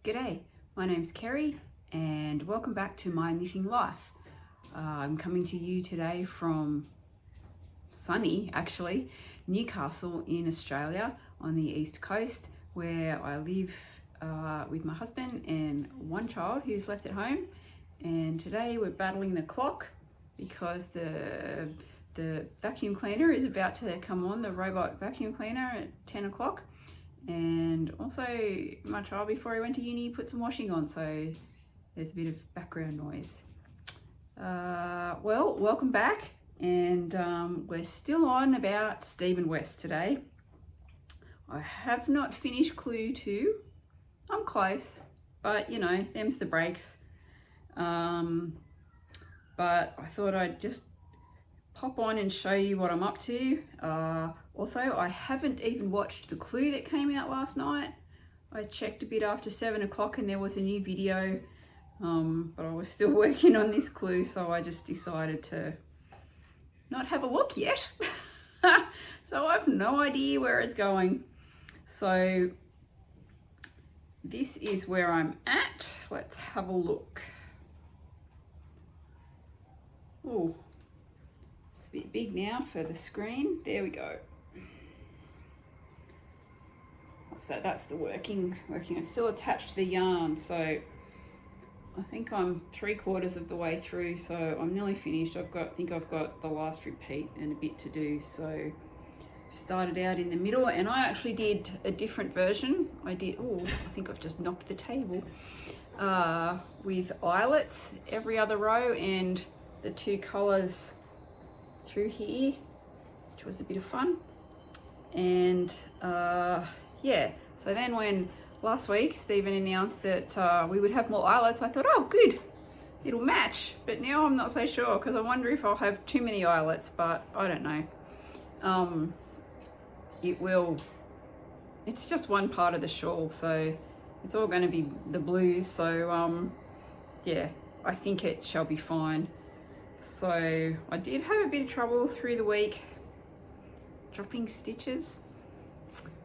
G'day, my name's Kerry and welcome back to my knitting life. I'm coming to you today from sunny, actually, Newcastle in Australia on the east coast, where I live with my husband and one child who's left at home. And today we're battling the clock because the vacuum cleaner is about to come on, the robot vacuum cleaner, at 10 o'clock. And also my child, before he went to uni, put some washing on, so there's a bit of background noise. Well, welcome back, and we're still on about Stephen West today. I have not finished clue 2. I'm close, but you know, them's the breaks. But I thought I'd just pop on and show you what I'm up to. Also, I haven't even watched the clue that came out last night. I checked a bit after 7 o'clock and there was a new video, but I was still working on this clue, so I just decided to not have a look yet. So I have no idea where it's going. So this is where I'm at. Let's have a look. Oh, it's a bit big now for the screen. There we go. What's that? That's the working. It's still attached to the yarn, so I think I'm 3/4 of the way through, so I'm nearly finished. I think I've got the last repeat and a bit to do. So started out in the middle, and I actually did a different version. I think I've just knocked the table, with eyelets every other row and the 2 colours through here, which was a bit of fun. And yeah, so then when last week Stephen announced that we would have more eyelets, I thought, oh good, it'll match. But now I'm not so sure, because I wonder if I'll have too many eyelets, but I don't know. It will, it's just one part of the shawl, so it's all going to be the blues, so yeah, I think it shall be fine. So I did have a bit of trouble through the week dropping stitches,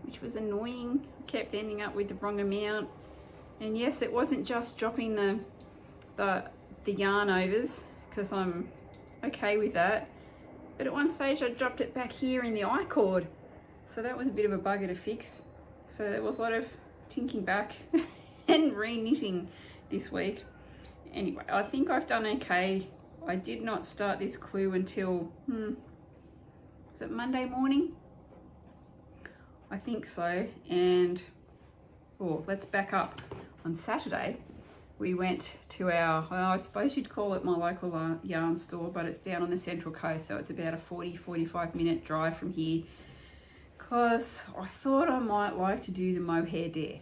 which was annoying. I kept ending up with the wrong amount. And yes, it wasn't just dropping the yarn overs, because I'm okay with that, but at one stage I dropped it back here in the I-cord, so that was a bit of a bugger to fix. So there was a lot of tinking back and re-knitting this week. Anyway, I think I've done okay. I did not start this clue until, is it Monday morning? I think so. And, let's back up. On Saturday, we went to our, well, I suppose you'd call it my local yarn store, but it's down on the Central Coast, so it's about a 40-45 minute drive from here, because I thought I might like to do the mohair dare.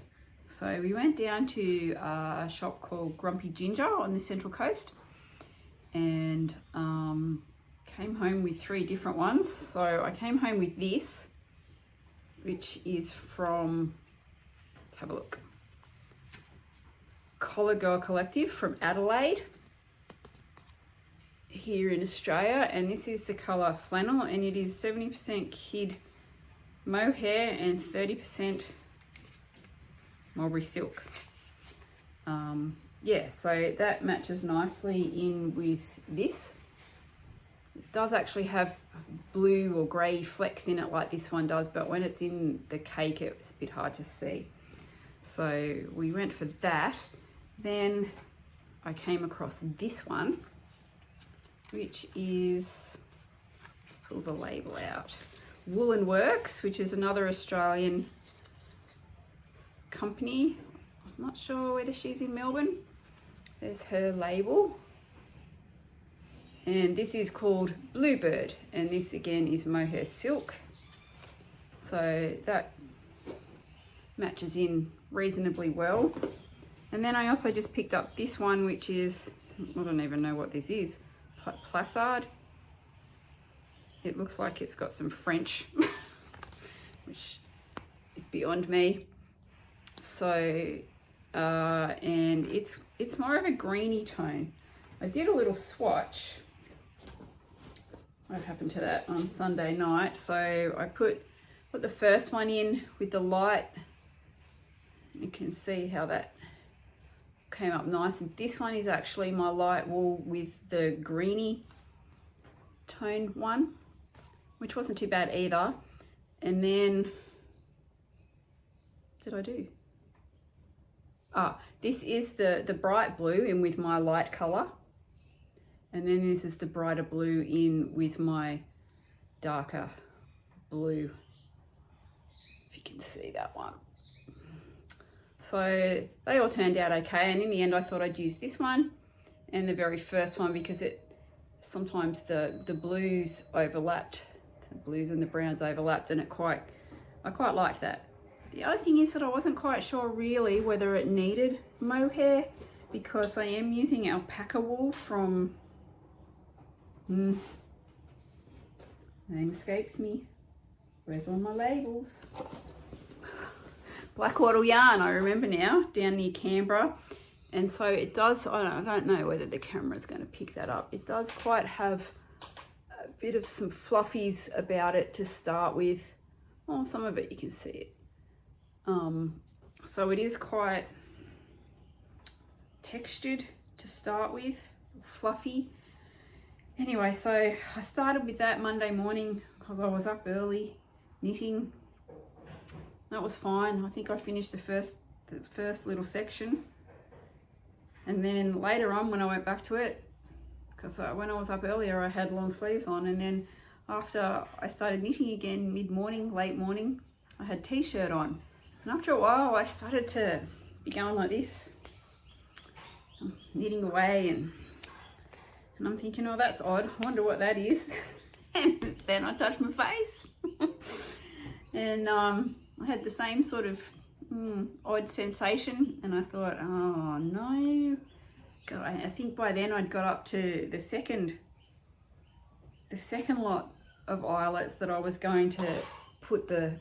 So we went down to a shop called Grumpy Ginger on the Central Coast, and came home with 3 different ones. So I came home with this, which is from, let's have a look, Collar Girl Collective from Adelaide here in Australia, and this is the colour flannel, and it is 70% kid mohair and 30% mulberry silk. Yeah, so that matches nicely in with this. It does actually have blue or grey flecks in it like this one does, but when it's in the cake it's a bit hard to see. So we went for that. Then I came across this one, which is, let's pull the label out, Woolen Works, which is another Australian company. I'm not sure whether she's in Melbourne. There's her label. And this is called Bluebird, and this again is mohair silk. So that matches in reasonably well. And then I also just picked up this one, which is, I don't even know what this is, Plassard. It looks like it's got some French, which is beyond me. So, and it's more of a greeny tone. I did a little swatch. What happened to that on Sunday night? So I put the first one in with the light. You can see how that came up nice. And this one is actually my light wool with the greeny tone one, which wasn't too bad either. And then, what did I do? This is the bright blue in with my light color. And then this is the brighter blue in with my darker blue. If you can see that one. So they all turned out okay. And in the end, I thought I'd use this one and the very first one because sometimes the blues overlapped, the blues and the browns overlapped, and I quite liked that. The other thing is that I wasn't quite sure really whether it needed mohair because I am using alpaca wool from, name escapes me. Where's all my labels? Blackwater yarn, I remember now, down near Canberra. And so it does, I don't know whether the camera's going to pick that up. It does quite have a bit of some fluffies about it to start with. Oh, some of it you can see it. So it is quite textured to start with, fluffy. Anyway, so I started with that Monday morning because I was up early knitting. That was fine. I think I finished the first little section. And then later on when I went back to it, because when I was up earlier I had long sleeves on, and then after I started knitting again mid-morning, late morning, I had t-shirt on. And after a while I started to be going like this. I'm knitting away and I'm thinking, oh, that's odd. I wonder what that is. And then I touched my face. And I had the same sort of odd sensation, and I thought, oh no. God, I think by then I'd got up to the second lot of eyelets that I was going to put the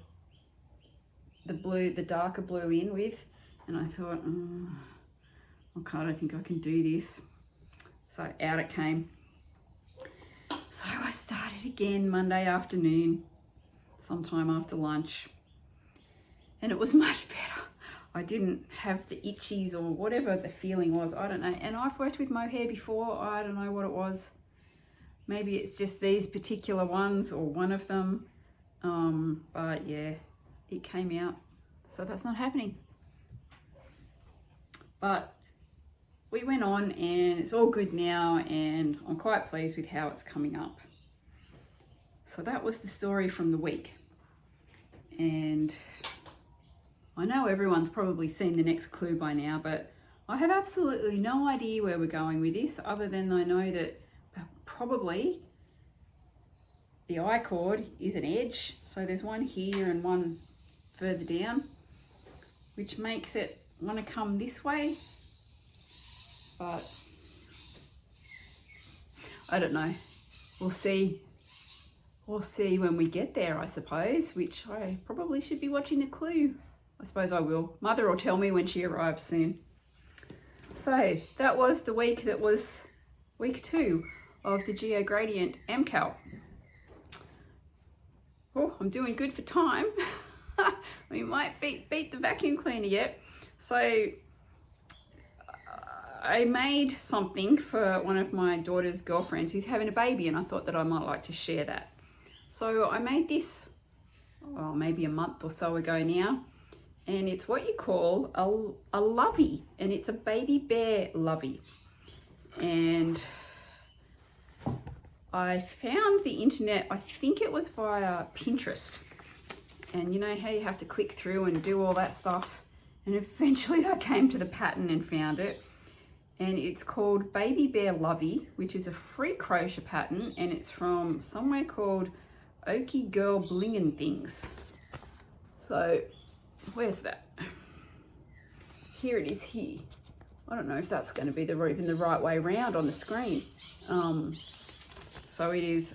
darker blue in with, and I thought, okay, I don't think I can do this. So out it came. So I started again Monday afternoon, sometime after lunch. And it was much better. I didn't have the itchies or whatever the feeling was. I don't know. And I've worked with mohair before. I don't know what it was. Maybe it's just these particular ones or one of them. But yeah, it came out. So that's not happening. But we went on and it's all good now. And I'm quite pleased with how it's coming up. So that was the story from the week. And I know everyone's probably seen the next clue by now, but I have absolutely no idea where we're going with this, other than I know that probably the I cord is an edge. So there's one here and one further down, which makes it want to come this way. But I don't know. We'll see. We'll see when we get there, I suppose, which I probably should be watching the clue. I suppose I will. Mother will tell me when she arrives soon. So that was the week that was week 2 of the Geogradient MKAL. Oh, I'm doing good for time. We might beat the vacuum cleaner yet. So I made something for one of my daughter's girlfriends who's having a baby, and I thought that I might like to share that. So I made this, maybe a month or so ago now. And it's what you call a lovey, and it's a Baby Bear Lovey. And I found the internet, I think it was via Pinterest. And you know how you have to click through and do all that stuff. And eventually I came to the pattern and found it. And it's called Baby Bear Lovey, which is a free crochet pattern, and it's from somewhere called Okie Girl Blingin' Things. So where's that? Here it is here. I don't know if that's going to be even the right way around on the screen. So it is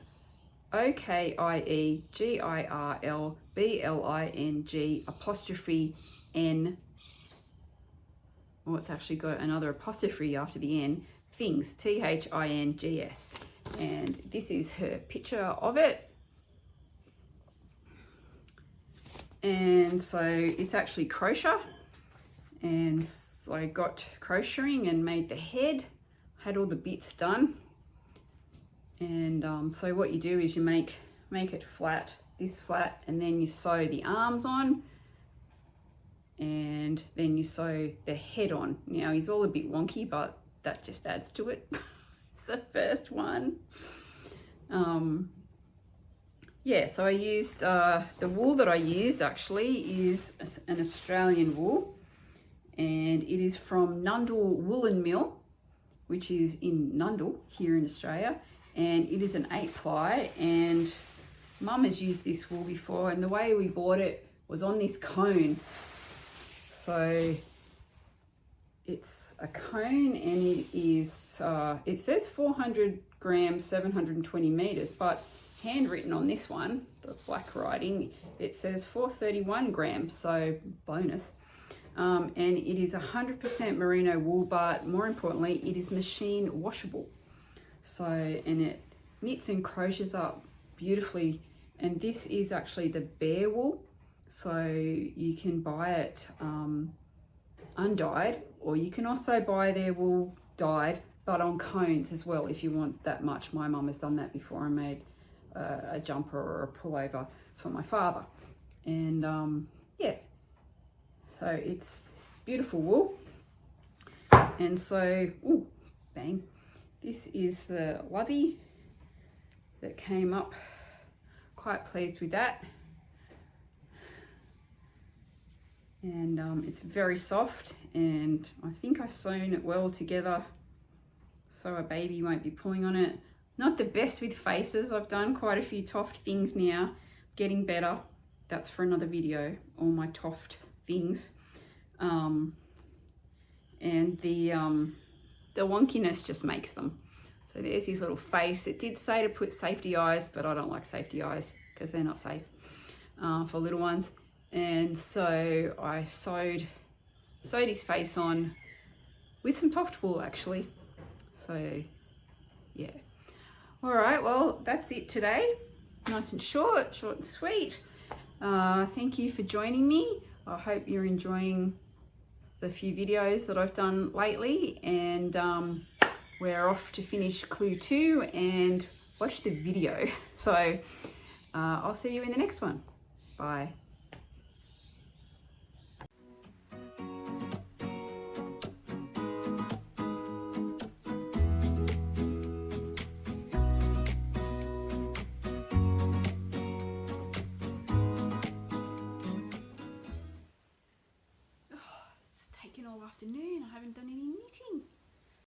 OKIEGIRLBLING''N. Oh, it's actually got another apostrophe after the N. Things, THINGS. And this is her picture of it. And so it's actually crochet, and I got crocheting and made the head, had all the bits done. And so what you do is you make it flat, this flat, and then you sew the arms on, and then you sew the head on. Now he's all a bit wonky, but that just adds to it. It's the first one. Yeah, so I used, the wool that I used actually is an Australian wool, and it is from Nundle Woolen Mill, which is in Nundle here in Australia, and it is an 8-ply, and Mum has used this wool before, and the way we bought it was on this cone. So it's a cone, and it is, it says 400 grams, 720 meters, but handwritten on this one, the black writing, it says 431 grams, so bonus. And it is 100% merino wool, but more importantly, it is machine washable. So, and it knits and crochets up beautifully. And this is actually the bear wool. So you can buy it undyed, or you can also buy their wool dyed, but on cones as well if you want that much. My mum has done that before and made a jumper or a pullover for my father. And yeah, so it's beautiful wool. And so, ooh, bang, this is the Lovey that came up. Quite pleased with that. And it's very soft, and I think I've sewn it well together so a baby won't be pulling on it. Not the best with faces. I've done quite a few Toft things now, getting better. That's for another video, all my Toft things. And the wonkiness just makes them. So there's his little face. It did say to put safety eyes, but I don't like safety eyes because they're not safe for little ones. And so I sewed his face on with some Toft wool actually. So yeah. All right, well, that's it today. Nice and short and sweet. Thank you for joining me. I hope you're enjoying the few videos that I've done lately, and we're off to finish clue 2 and watch the video. So I'll see you in the next one. Bye. It's taken all afternoon. I haven't done any knitting.